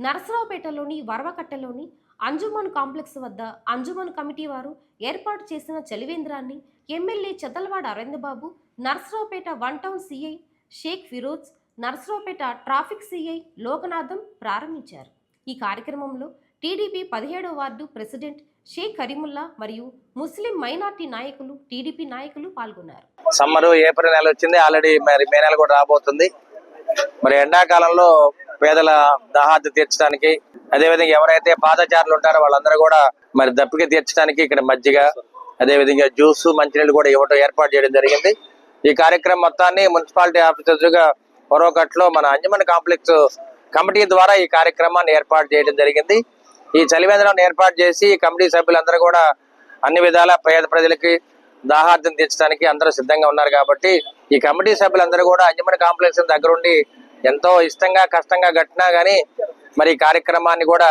నరసరావుపేటలోని వరవకట్టలోని Anjuman complex వద్ద Anjuman committee వారు ఏర్పాటు చేసిన చలివేంద్రాన్ని MLA Chadalavada Aravindababu, Narasaraopet one town CI Shaik Firoz, Narasaraopet traffic CI Lokanatham ప్రారంభించారు. ఈ కార్యక్రమంలో టీడీపీ 17వ వార్డు ప్రెసిడెంట్ షేక్ కరీముల్లా మరియు ముస్లిం మైనార్టీ నాయకులు, టీడీపీ నాయకులు పాల్గొన్నారు. సమ్మరు ఏప్రిల్ నెల వచ్చింది, ఆల్రెడీ మరి మే నెల కూడా రాబోతుంది. మరి ఎండాకాలంలో పేదల దాహార్తి తీర్చడానికి, అదేవిధంగా ఎవరైతే పాదచారులు ఉంటారో వాళ్ళందరూ కూడా మరి దప్పిక తీర్చడానికి ఇక్కడ మజ్జిగ, అదేవిధంగా జ్యూస్, మంచినీళ్ళు కూడా ఇవ్వడం ఏర్పాటు చేయడం జరిగింది. ఈ కార్యక్రమం మొత్తాన్ని మున్సిపాలిటీ ఆఫీసర్స్గా పొరవకట్లో మన అంజుమన్ కాంప్లెక్స్ కమిటీ ద్వారా ఈ కార్యక్రమాన్ని ఏర్పాటు చేయడం జరిగింది. ఈ చలివేంద్రాన్ని ఏర్పాటు చేసి కమిటీ సభ్యులందరూ కూడా అన్ని విధాల పేద ప్రజలకి దాహార్తిని తీర్చడానికి అందరూ సిద్ధంగా ఉన్నారు. కాబట్టి ఈ కమిటీ సభ్యులందరూ కూడా అంజుమన్ కాంప్లెక్స్ దగ్గరుండి ఎంతో ఇష్టంగా కష్టంగా గట్టినా గానీ మరి ఈ కార్యక్రమాన్ని కూడా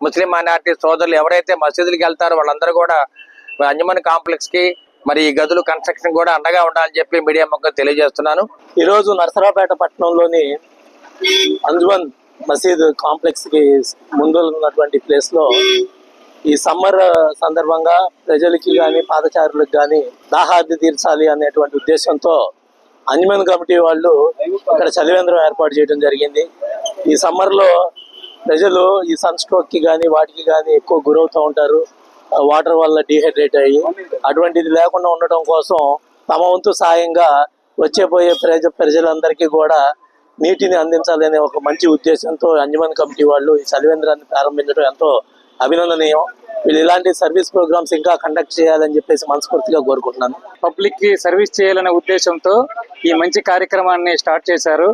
ముస్లిం మైనార్టీ సోదరులు ఎవరైతే మసీదులకు వెళ్తారో వాళ్ళందరూ కూడా అంజుమన్ కాంప్లెక్స్ కి మరి ఈ గదులు కన్స్ట్రక్షన్ కూడా అండగా ఉండాలని చెప్పి మీడియా ముఖంగా తెలియజేస్తున్నాను. ఈ రోజు నరసరావుపేట పట్టణంలోని అంజుమన్ మసీద్ కాంప్లెక్స్ కి ముందు ఉన్నటువంటి ప్లేస్ లో ఈ సమ్మర్ సందర్భంగా ప్రజలకి కానీ పాదచారులకు కానీ దాహార్తి తీర్చాలి అనేటువంటి ఉద్దేశంతో అంజుమన్ కమిటీ వాళ్ళు ఇక్కడ చలివేంద్రం ఏర్పాటు చేయడం జరిగింది. ఈ సమ్మర్ లో ప్రజలు ఈ సన్ స్ట్రోక్ కి కానీ వాటికి కానీ ఎక్కువ గురవుతూ ఉంటారు, వాటర్ వల్ల డిహైడ్రేట్ అయ్యి. అటువంటిది లేకుండా ఉండటం కోసం తమ వంతు సాయంగా వచ్చేపోయే ప్రజలందరికీ కూడా నీటిని అందించాలనే ఒక మంచి ఉద్దేశంతో అంజుమన్ కమిటీ వాళ్ళు ఈ చలివేంద్రాన్ని ప్రారంభించడం ఎంతో అభినందనీయం. వీళ్ళు ఇలాంటి సర్వీస్ ప్రోగ్రామ్స్ ఇంకా కండక్ట్ చేయాలని చెప్పేసి మనస్ఫూర్తిగా కోరుకుంటున్నాను. పబ్లిక్ కి సర్వీస్ చేయాలనే ఉద్దేశంతో ఈ మంచి కార్యక్రమాన్ని స్టార్ట్ చేశారు.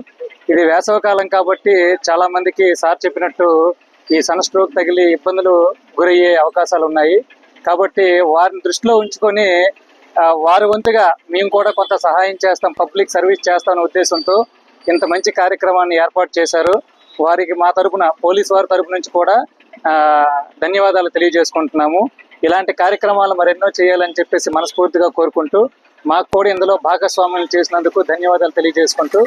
ఇది వేసవకాలం కాబట్టి చాలా మందికి సార్ చెప్పినట్టు ఈ సన్ స్ట్రోక్ తగిలి ఇబ్బందులు గురయ్యే అవకాశాలు ఉన్నాయి. కాబట్టి వారిని దృష్టిలో ఉంచుకొని వారి వంతుగా మేము కూడా కొంత సహాయం చేస్తాం, పబ్లిక్ సర్వీస్ చేస్తామనే ఉద్దేశంతో ఇంత మంచి కార్యక్రమాన్ని ఏర్పాటు చేశారు. వారికి మా తరపున, పోలీస్ వారి తరపు నుంచి కూడా ధన్యవాదాలు తెలియజేసుకుంటున్నాము. ఇలాంటి కార్యక్రమాలు మరెన్నో చేయాలని చెప్పేసి మనస్ఫూర్తిగా కోరుకుంటూ మాకు కూడా ఇందులో భాగస్వామ్యం చేసినందుకు ధన్యవాదాలు తెలియజేసుకుంటూ